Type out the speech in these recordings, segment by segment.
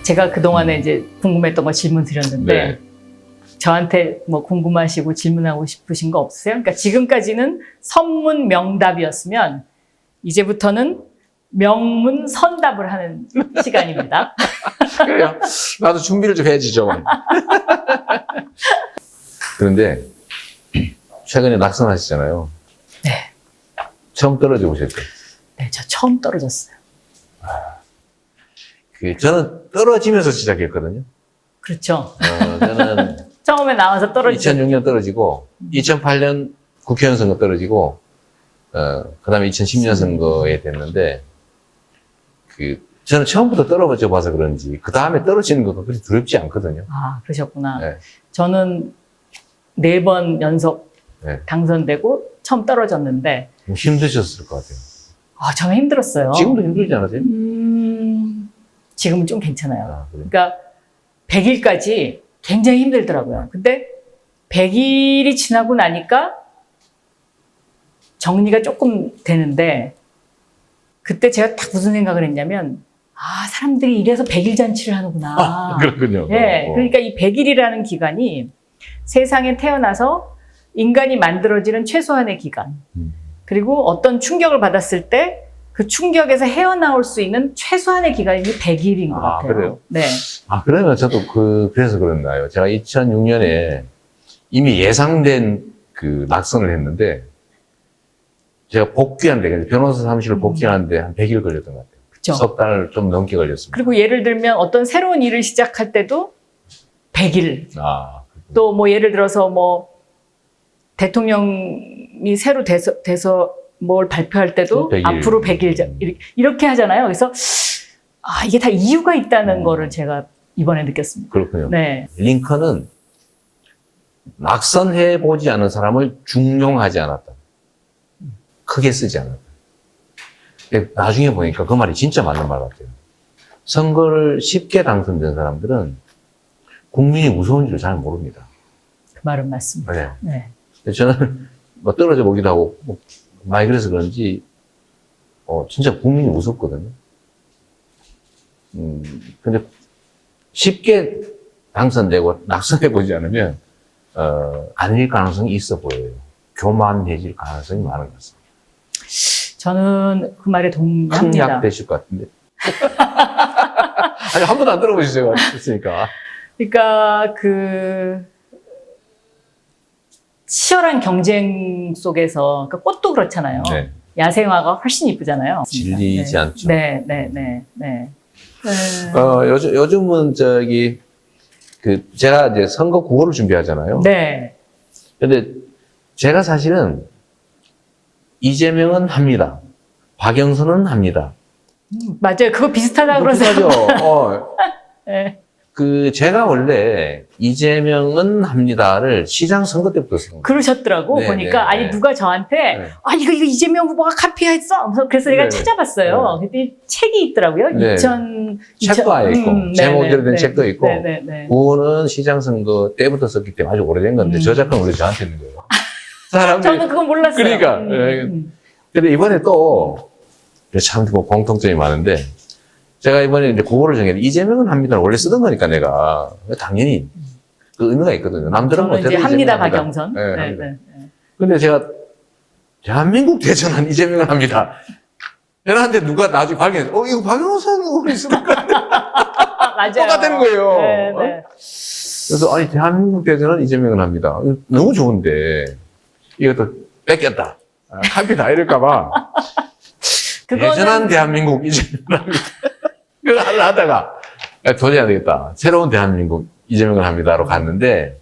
제가 그동안에 이제 궁금했던 거 질문 드렸는데 네. 저한테 뭐 궁금하시고 질문하고 싶으신 거 없으세요? 그러니까 지금까지는 선문 명답이었으면 이제부터는 명문 선답을 하는 시간입니다. 그래요. 나도 준비를 좀 해야지, 좀. 그런데, 최근에 낙선하시잖아요. 네. 처음 떨어져 보셨죠? 네, 저 처음 떨어졌어요. 저는 떨어지면서 시작했거든요. 그렇죠. 저는 처음에 나와서 떨어지죠. 2006년 떨어지고, 2008년 국회의원 선거 떨어지고, 그 다음에 2010년 선거에 됐는데, 저는 처음부터 떨어져 봐서 그런지, 그 다음에 떨어지는 것도 그렇게 두렵지 않거든요. 아, 그러셨구나. 네. 저는 4번 연속 네. 당선되고 처음 떨어졌는데, 좀 힘드셨을 것 같아요. 아, 정말 힘들었어요. 지금도 힘들지 않으세요? 지금은 좀 괜찮아요. 아, 그래요? 그러니까 100일까지 굉장히 힘들더라고요. 근데 100일이 지나고 나니까 정리가 조금 되는데 그때 제가 딱 무슨 생각을 했냐면 아, 사람들이 이래서 100일 잔치를 하는구나. 그렇군요. 예, 그러니까 이 100일이라는 기간이 세상에 태어나서 인간이 만들어지는 최소한의 기간. 그리고 어떤 충격을 받았을 때 그 충격에서 헤어나올 수 있는 최소한의 기간이 100일인 것 같아요. 그래요? 네. 그러면 저도 그래서 그런가요? 제가 2006년에 이미 예상된 낙선을 했는데, 제가 복귀하는데, 변호사 사무실을 복귀하는데 한 100일 걸렸던 것 같아요. 그렇죠. 석 달을 좀 넘게 걸렸습니다. 그리고 예를 들면 어떤 새로운 일을 시작할 때도 100일. 또 뭐 예를 들어서 뭐 대통령이 새로 돼서 뭘 발표할 때도 100일. 앞으로 100일 이렇게 하잖아요. 그래서 이게 다 이유가 있다는 거를 제가 이번에 느꼈습니다. 그렇군요. 네. 링컨은 낙선해보지 않은 사람을 중용하지 않았다. 크게 쓰지 않았다. 근데 나중에 보니까 그 말이 진짜 맞는 말 같아요. 선거를 쉽게 당선된 사람들은 국민이 무서운 줄 잘 모릅니다. 그 말은 맞습니다. 네. 네. 저는 뭐 떨어져 보기도 하고, 많이 그래서 그런지, 진짜 국민이 무섭거든요. 근데 쉽게 당선되고 낙선해보지 않으면, 아닐 가능성이 있어 보여요. 교만해질 가능성이 많은 것 같습니다. 저는 그 말에 동의합니다. 큰약 되실 것 같은데. 아니, 한 번도 안 들어보시죠? 있으니까. 그러니까 치열한 경쟁 속에서 그러니까 꽃도 그렇잖아요. 네. 야생화가 훨씬 이쁘잖아요. 질리지 네. 않죠. 네. 요즘은 제가 이제 선거 구호를 준비하잖아요. 네. 근데 제가 사실은 이재명은 합니다. 박영선은 합니다. 맞아요. 그거 비슷하다 그러세요. 비슷하죠. 네. 제가 원래 이재명은 합니다를 시장 선거 때부터 쓴 거예요. 그러셨더라고. 네, 보니까 네, 아니 네. 누가 저한테 네. 이거 이재명 후보가 카피했어. 그래서 내가 네, 찾아봤어요. 근데 책이 있더라고요. 네. 네, 책도 아예 있고 제목대로 된 책도 있고 네. 구호는 시장 선거 때부터 썼기 때문에 아주 오래된 건데 저작권 원래 저한테 있는 거예요. 사람들이 저는 그건 몰랐어요. 그러니까. 근데 이번에 또 참 공통점이 많은데 제가 이번에 이제 구호를 정했는데 이재명은 합니다를 원래 쓰던 거니까 내가 당연히 그 의미가 있거든요. 남들은 저는 이제 못해도 합니다, 이재명은 합니다. 박영선. 네, 합니다. 근데 제가 대한민국 대전한 이재명은 합니다. 얘한테 누가 나중에 발견해서 이거 박영선 의원이 쓰는 거 맞아요. 똑같다는 거예요. 네. 그래서 대한민국 대전은 이재명은 합니다. 너무 좋은데 이것도 뺏겼다. 합니다. 이럴까봐. 대전한 대한민국 이재명은 합니다. 그걸 하다가 도저히 안 되겠다. 새로운 대한민국 이재명을 합니다로 갔는데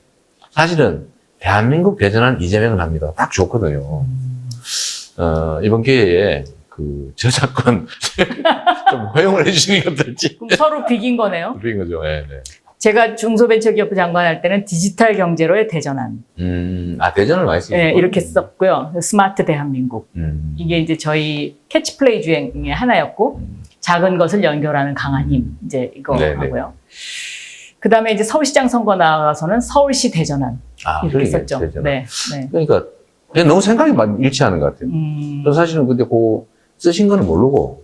사실은 대한민국 대전한 이재명을 합니다. 딱 좋거든요. 이번 기회에 저작권 좀 허용을 해주시는 게 어떨지. 그럼 서로 비긴 거네요. 비긴 거죠. 네. 제가 중소벤처기업부 장관 할 때는 디지털 경제로의 대전환. 대전을 많이 쓰죠. 네, 이렇게 썼고요. 스마트 대한민국. 이게 이제 저희 캐치플레이 중에 하나였고, 작은 것을 연결하는 강한 힘. 이제 이거 하고요. 그 다음에 이제 서울시장 선거 나가서는 서울시 대전환. 이렇게 썼죠. 대전환. 네. 그러니까 너무 생각이 많이 일치하는 것 같아요. 저 사실은 근데 쓰신 거는 모르고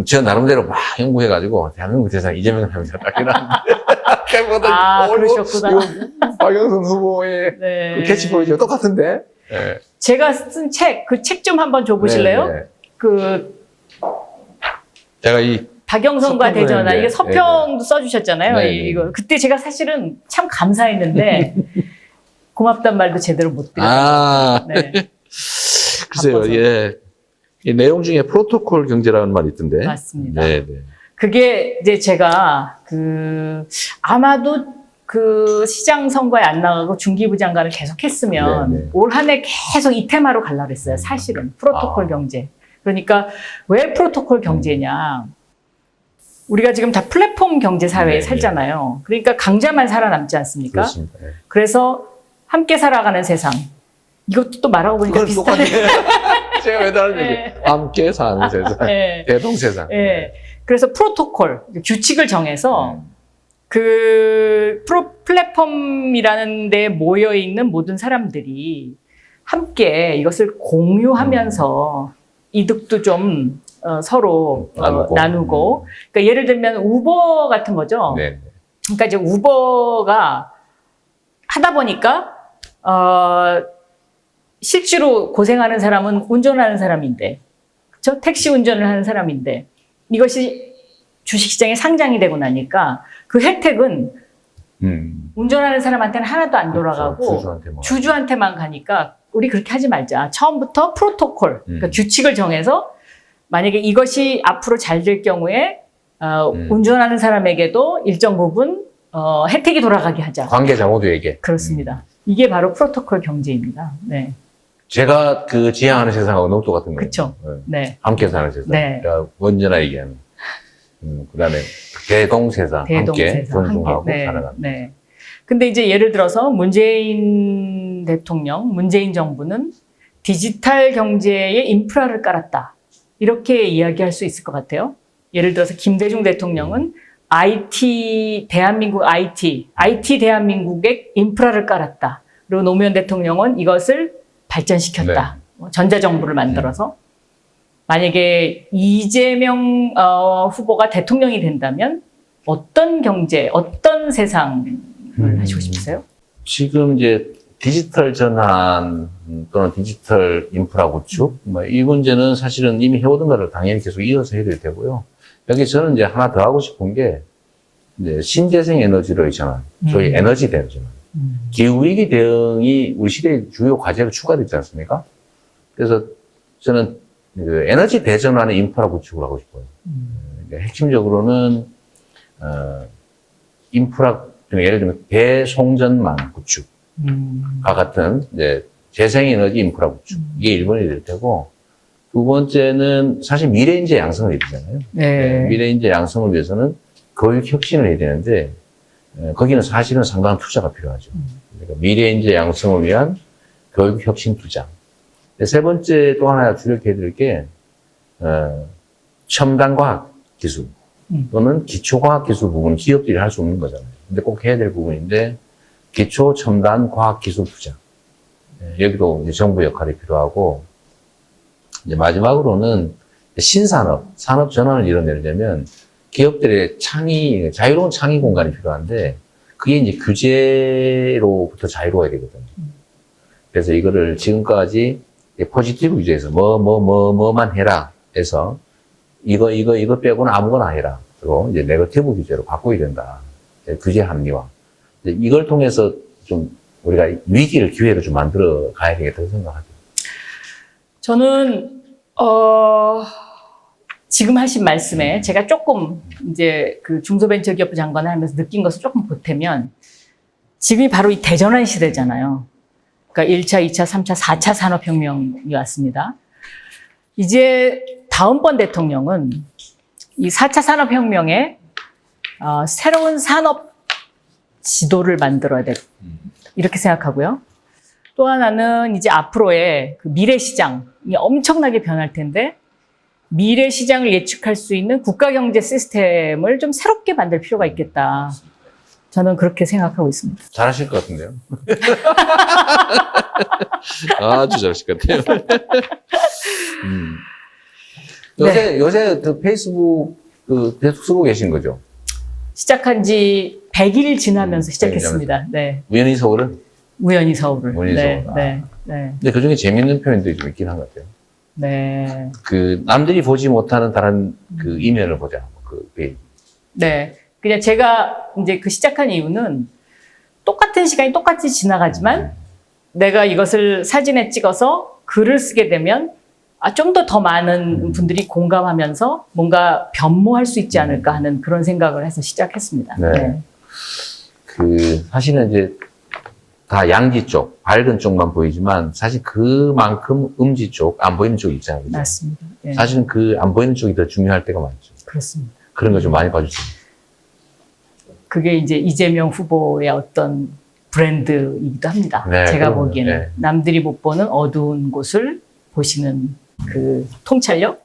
저 나름대로 막 연구해가지고 대한민국 대상 이재명 대표가 딱 이러는데 그러셨구나. 박영선 후보의 네. 그 캐치포인트가 똑같은데. 네. 제가 쓴 책, 그 책 좀 한번 줘보실래요? 네, 네. 그 제가 이 박영선과 서평도 대전아 했는데, 이게 서평도 써주셨잖아요. 네, 네. 이거 그때 제가 사실은 참 감사했는데 고맙단 말도 제대로 못 드렸어요. 네. 글쎄요, 바빠서. 예. 이 내용 중에 프로토콜 경제라는 말이 있던데. 맞습니다. 네, 네. 그게 이제 제가 아마도 그 시장 선거에 안 나가고 중기부 장관을 계속 했으면 네, 네. 올 한 해 계속 이 테마로 가려고 했어요. 사실은 프로토콜 경제. 그러니까 왜 프로토콜 경제냐? 우리가 지금 다 플랫폼 경제 사회에 네, 살잖아요. 그러니까 강자만 살아남지 않습니까? 그렇습니다. 네. 그래서 함께 살아가는 세상. 이것도 또 말하고 보니까 그건 비슷하네. 제가 왜 다른 얘기? 네. 함께 사는 세상. 네. 대동세상. 예. 그래서 프로토콜, 규칙을 정해서 네. 플랫폼이라는 데 모여 있는 모든 사람들이 함께 이것을 공유하면서 이득도 좀 서로 나누고. 그러니까 예를 들면 우버 같은 거죠. 네. 그러니까 이제 우버가 하다 보니까 실제로 고생하는 사람은 운전하는 사람인데, 그렇죠? 택시 운전을 하는 사람인데 이것이 주식시장에 상장이 되고 나니까 그 혜택은 운전하는 사람한테는 하나도 안 돌아가고 주주한테만 가니까 우리 그렇게 하지 말자. 처음부터 프로토콜, 그러니까 규칙을 정해서 만약에 이것이 앞으로 잘 될 경우에 운전하는 사람에게도 일정 부분 혜택이 돌아가게 하자. 관계자 모두에게. 그렇습니다. 이게 바로 프로토콜 경제입니다. 네. 제가 그 지향하는 세상하고 너무 똑같은 거예요. 그렇죠. 네. 함께 사는 세상. 네. 제가 언제나 얘기하는. 그다음에 대동세상. 함께 존중하고 살아가는. 네. 근데 이제 예를 들어서 문재인 대통령, 문재인 정부는 디지털 경제에 인프라를 깔았다. 이렇게 이야기할 수 있을 것 같아요. 예를 들어서 김대중 대통령은 대한민국 IT 대한민국에 인프라를 깔았다. 그리고 노무현 대통령은 이것을 발전시켰다. 네. 전자정부를 만들어서. 만약에 이재명 후보가 대통령이 된다면 어떤 경제, 어떤 세상을 하시고 싶으세요? 지금 이제 디지털 전환 또는 디지털 인프라 구축, 이 문제는 사실은 이미 해오던 거를 당연히 계속 이어서 해야 되고요. 여기 저는 이제 하나 더 하고 싶은 게 이제 신재생 에너지로의 전환, 소위 에너지 대응 전환. 기후위기 대응이 우리 시대의 주요 과제로 추가되지 않습니까? 그래서 저는 그 에너지 대전환의 인프라 구축을 하고 싶어요. 그러니까 핵심적으로는, 인프라, 예를 들면 대송전망 구축과 같은 이제 재생에너지 인프라 구축. 이게 1번이 될 테고, 두 번째는 사실 미래인재 양성을 해야 되잖아요. 네. 미래인재 양성을 위해서는 교육 혁신을 해야 되는데, 거기는 사실은 상당한 투자가 필요하죠. 그러니까 미래인재 양성을 위한 교육 혁신 투자. 세 번째 또 하나 주력해야 될 게, 첨단 과학 기술 또는 기초 과학 기술 부분은 기업들이 할 수 없는 거잖아요. 근데 꼭 해야 될 부분인데, 기초 첨단 과학 기술 투자. 여기도 이제 정부 역할이 필요하고, 이제 마지막으로는 신산업, 산업 전환을 이뤄내려면 기업들의 자유로운 창의 공간이 필요한데, 그게 이제 규제로부터 자유로워야 되거든요. 그래서 이거를 지금까지 포지티브 규제에서 뭐만 해라 해서 이거 빼고는 아무거나 해라. 그리고 이제 네거티브 규제로 바꿔야 된다. 규제 합리화. 이걸 통해서 좀 우리가 위기를 기회로 좀 만들어 가야 되겠다고 생각하죠. 저는 지금 하신 말씀에 제가 조금 이제 그 중소벤처기업부 장관을 하면서 느낀 것을 조금 보태면 지금이 바로 이 대전환 시대잖아요. 그러니까 1차, 2차, 3차, 4차 산업혁명이 왔습니다. 이제 다음번 대통령은 이 4차 산업혁명에 새로운 산업 지도를 만들어야 될 이렇게 생각하고요. 또 하나는 이제 앞으로의 그 미래 시장이 엄청나게 변할 텐데 미래 시장을 예측할 수 있는 국가 경제 시스템을 좀 새롭게 만들 필요가 있겠다. 저는 그렇게 생각하고 있습니다. 잘하실 것 같은데요. 아주 잘하실 것 같아요. 요새 그 페이스북 계속 쓰고 계신 거죠? 시작한 지 100일 지나면서 시작했습니다. 네. 우연히 서울은? 우연히 서울을. 우연히 네, 서울. 네, 네. 근데 그 중에 재밌는 표현들이 좀 있긴 한 것 같아요. 네. 그, 남들이 보지 못하는 다른 그 이면을 보자. 그 페이지. 네. 그냥 제가 이제 그 시작한 이유는 똑같은 시간이 똑같이 지나가지만 내가 이것을 사진에 찍어서 글을 쓰게 되면 좀 더 많은 분들이 공감하면서 뭔가 변모할 수 있지 않을까 하는 그런 생각을 해서 시작했습니다. 네. 네. 그, 사실은 이제 다 양지 쪽, 밝은 쪽만 보이지만 사실 그만큼 음지 쪽, 안 보이는 쪽이 있잖아요. 그죠? 맞습니다. 네. 사실은 그 안 보이는 쪽이 더 중요할 때가 많죠. 그렇습니다. 그런 거 좀 많이 봐주세요. 그게 이제 이재명 후보의 어떤 브랜드이기도 합니다. 네, 제가 그럼요. 보기에는 네. 남들이 못 보는 어두운 곳을 보시는 그 통찰력?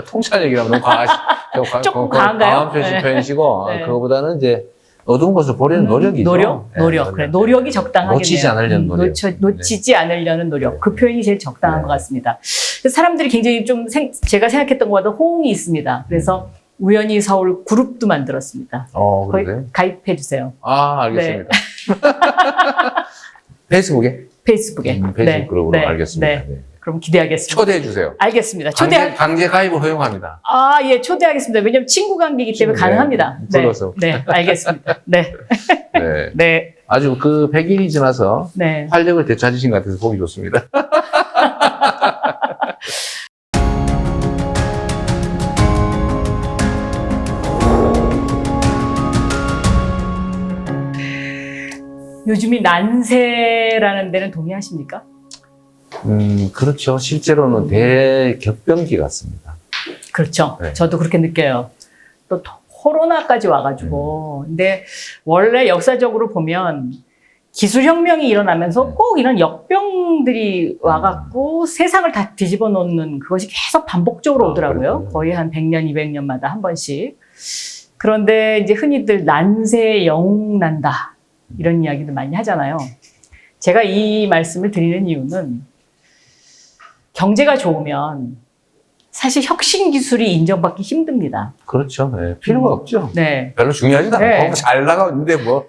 통찰 얘기하면 너무 조금 과한가요? 과한 네. 표현이시고, 네. 그거보다는 이제 어두운 것을 보려는 노력이죠. 노력. 네, 그래. 노력이 적당하겠네요. 놓치지 않으려는 노력. 놓치지 않으려는 노력. 네. 그 표현이 제일 적당한 네. 것 같습니다. 그래서 사람들이 굉장히 좀 제가 생각했던 것보다 호응이 있습니다. 그래서 우연히 서울 그룹도 만들었습니다. 거기 그러세요? 가입해 주세요. 아, 알겠습니다. 페이스북에? 페이스북에. 페이스북 그룹으로 알겠습니다. 네. 네. 그럼 기대하겠습니다. 초대해 주세요. 알겠습니다. 강제 가입을 허용합니다. 예, 초대하겠습니다. 왜냐면 친구 관계이기 때문에 네. 가능합니다. 불러서. 네, 알겠습니다. 네. 네. 네. 아주 그 100일이 지나서 네. 활력을 되찾으신 것 같아서 보기 좋습니다. 요즘이 난세라는 데는 동의하십니까? 그렇죠. 실제로는 대격변기 같습니다. 그렇죠. 네. 저도 그렇게 느껴요. 또 코로나까지 와가지고. 근데 원래 역사적으로 보면 기술혁명이 일어나면서 꼭 이런 역병들이 와갖고 세상을 다 뒤집어 놓는 그것이 계속 반복적으로 오더라고요. 그렇군요. 거의 한 100년, 200년마다 한 번씩. 그런데 이제 흔히들 난세에 영웅 난다. 이런 이야기도 많이 하잖아요. 제가 이 말씀을 드리는 이유는 경제가 좋으면 사실 혁신 기술이 인정받기 힘듭니다. 그렇죠. 네. 필요가 없죠. 네. 별로 중요하지도 네. 않고 잘 나가는데 뭐.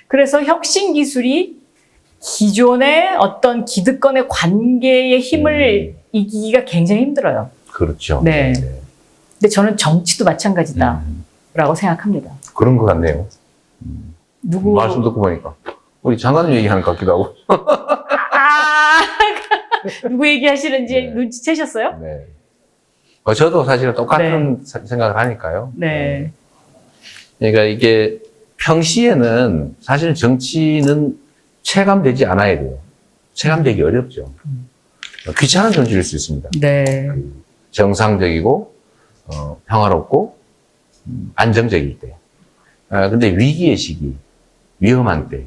그래서 혁신 기술이 기존의 어떤 기득권의 관계의 힘을 이기기가 굉장히 힘들어요. 그렇죠. 네. 근데 저는 정치도 마찬가지다라고 음, 생각합니다. 그런 것 같네요. 누구 말씀 듣고 보니까. 우리 장관님 얘기하는 것 같기도 하고. 누구 얘기하시는지 네. 눈치채셨어요? 네. 저도 사실은 똑같은 생각을 하니까요. 네. 그러니까 이게 평시에는 사실 정치는 체감되지 않아야 돼요. 체감되기 어렵죠. 귀찮은 정치일 수 있습니다. 네. 정상적이고, 평화롭고, 안정적일 때. 근데 위기의 시기, 위험한 때.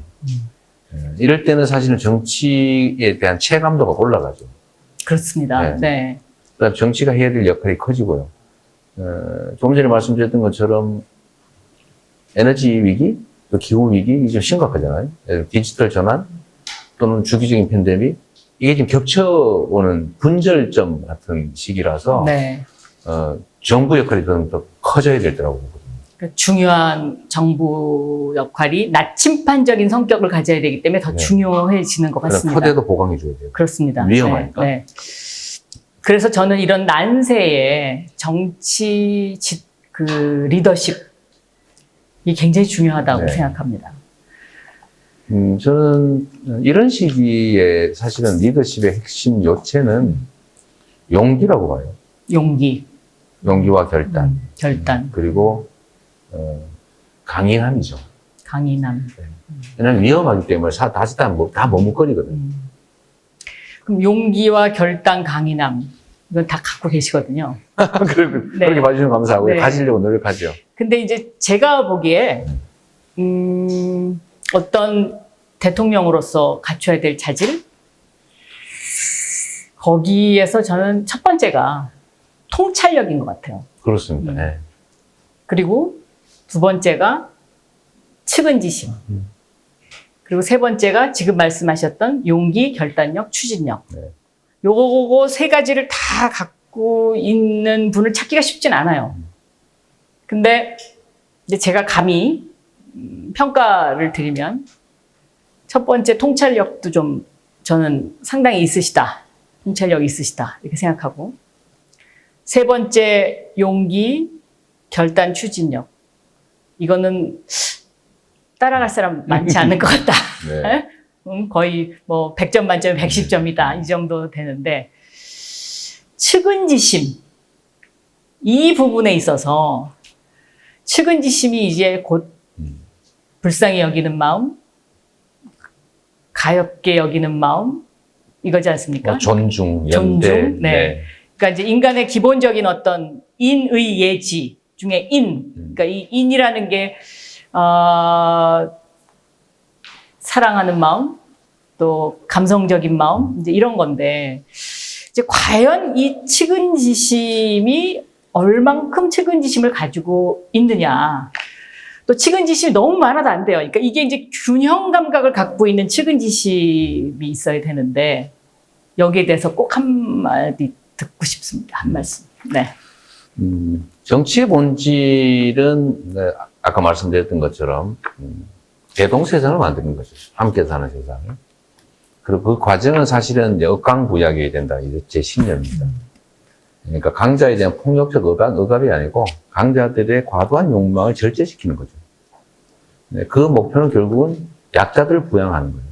이럴 때는 사실은 정치에 대한 체감도가 올라가죠. 그렇습니다. 네. 네. 그다음 정치가 해야 될 역할이 커지고요. 조금 전에 말씀드렸던 것처럼 에너지 위기, 또 기후 위기, 이게 좀 심각하잖아요. 디지털 전환 또는 주기적인 팬데믹, 이게 지금 겹쳐오는 분절점 같은 시기라서 네. 정부 역할이 더 커져야 될 때라고 보거든요. 그 중요한 정부 역할이 나침판적인 성격을 가져야 되기 때문에 더 네. 중요해지는 것 그럼 같습니다. 토대도 보강해줘야 돼요. 그렇습니다. 위험하니까. 네, 네. 그래서 저는 이런 난세에 정치 리더십이 굉장히 중요하다고 네. 생각합니다. 저는 이런 시기에 사실은 리더십의 핵심 요체는 용기라고 봐요. 용기와 결단. 결단, 그리고 강인함이죠. 강인함. 왜냐하면 위험하기 때문에 다시 다 머뭇거리거든요. 그럼 용기와 결단, 강인함 이건 다 갖고 계시거든요. 그렇게 봐주시면 감사하고요. 네. 가지려고 노력하죠. 근데 이제 제가 보기에 어떤 대통령으로서 갖춰야 될 자질 거기에서 저는 첫 번째가 통찰력인 것 같아요. 그렇습니다. 네. 그리고 두 번째가 측은지심. 그리고 세 번째가 지금 말씀하셨던 용기, 결단력, 추진력. 네. 요거 세 가지를 다 갖고 있는 분을 찾기가 쉽진 않아요. 근데 이제 제가 감히 평가를 드리면 첫 번째 통찰력도 좀 저는 상당히 있으시다. 통찰력 있으시다. 이렇게 생각하고 세 번째 용기, 결단, 추진력. 이거는 따라갈 사람 많지 않을 것 같다. 네. 거의 뭐 100점 만점에 110점이다. 이 정도 되는데 측은지심. 이 부분에 있어서 측은지심이 이제 곧 불쌍히 여기는 마음, 가엽게 여기는 마음, 이거지 않습니까? 존중, 연대. 존중. 네. 그러니까 이제 인간의 기본적인 어떤 인의 예지 중에 그러니까 이 인이라는 게 사랑하는 마음, 또 감성적인 마음, 이제 이런 건데 이제 과연 이 측은지심이 얼만큼 측은지심을 가지고 있느냐. 또 측은지심이 너무 많아도 안 돼요. 그러니까 이게 이제 균형 감각을 갖고 있는 측은지심이 있어야 되는데 여기에 대해서 꼭 한마디 듣고 싶습니다. 한 말씀. 네. 정치의 본질은 네, 아까 말씀드렸던 것처럼 대동세상을 만드는 거죠. 함께 사는 세상을. 그리고 그 과정은 사실은 억강부약이어야 된다. 이게 제 신념입니다. 그러니까 강자에 대한 폭력적 억압이 아니고 강자들의 과도한 욕망을 절제시키는 거죠. 네, 그 목표는 결국은 약자들을 부양하는 거예요.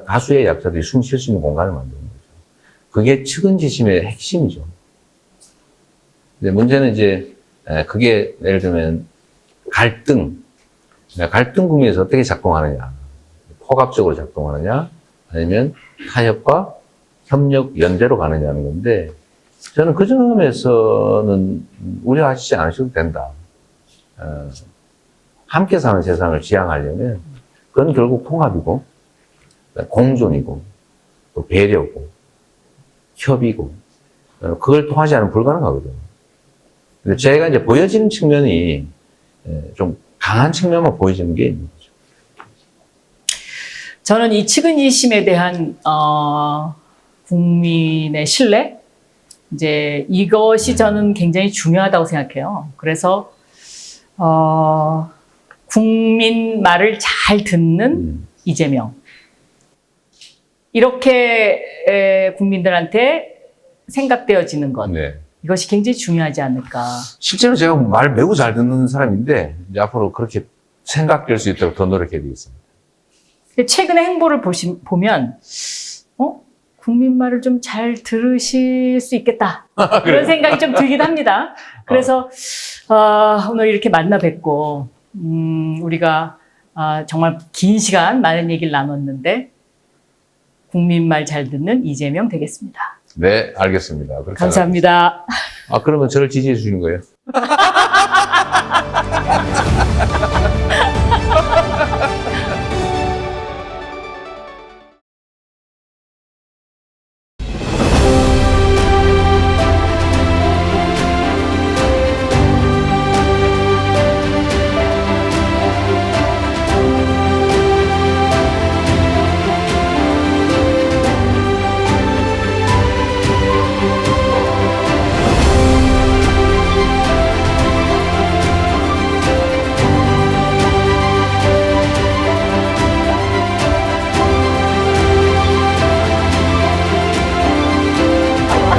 다수의 약자들이 숨 쉴 수 있는 공간을 만드는 거죠. 그게 측은지심의 핵심이죠. 근데 문제는 이제 그게 예를 들면 갈등 구미에서 어떻게 작동하느냐, 포괄적으로 작동하느냐, 아니면 타협과 협력, 연대로 가느냐는 건데 저는 그 점에서는 우려하시지 않으셔도 된다. 함께 사는 세상을 지향하려면 그건 결국 통합이고 공존이고 또 배려고 협의고 그걸 통하지 않으면 불가능하거든요. 근데 제가 이제 보여지는 측면이 좀 강한 측면만 보여지는 게 있는 거죠. 저는 이 측은지심에 대한 국민의 신뢰, 이제 이것이 저는 굉장히 중요하다고 생각해요. 그래서 국민 말을 잘 듣는 이재명. 이렇게 국민들한테 생각되어지는 것. 네. 이것이 굉장히 중요하지 않을까. 실제로 제가 말 매우 잘 듣는 사람인데 이제 앞으로 그렇게 생각될 수 있도록 더 노력해야 되겠습니다. 최근의 행보를 보면 국민 말을 좀 잘 들으실 수 있겠다. 그런 생각이 좀 들긴 합니다. 그래서 오늘 이렇게 만나 뵙고 우리가 정말 긴 시간 많은 얘기를 나눴는데 국민 말 잘 듣는 이재명 되겠습니다. 네, 알겠습니다. 감사합니다. 그러면 저를 지지해 주시는 거예요?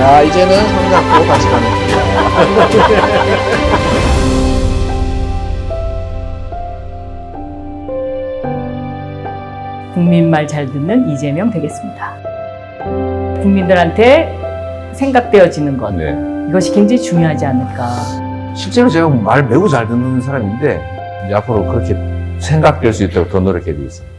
자, 이제는 손잡고 같이 가는 국민 말 잘 듣는 이재명 되겠습니다. 국민들한테 생각되어지는 것. 네. 이것이 굉장히 중요하지 않을까. 실제로 제가 말 매우 잘 듣는 사람인데 이제 앞으로 그렇게 생각될 수 있도록 더 노력해야 되겠습니다.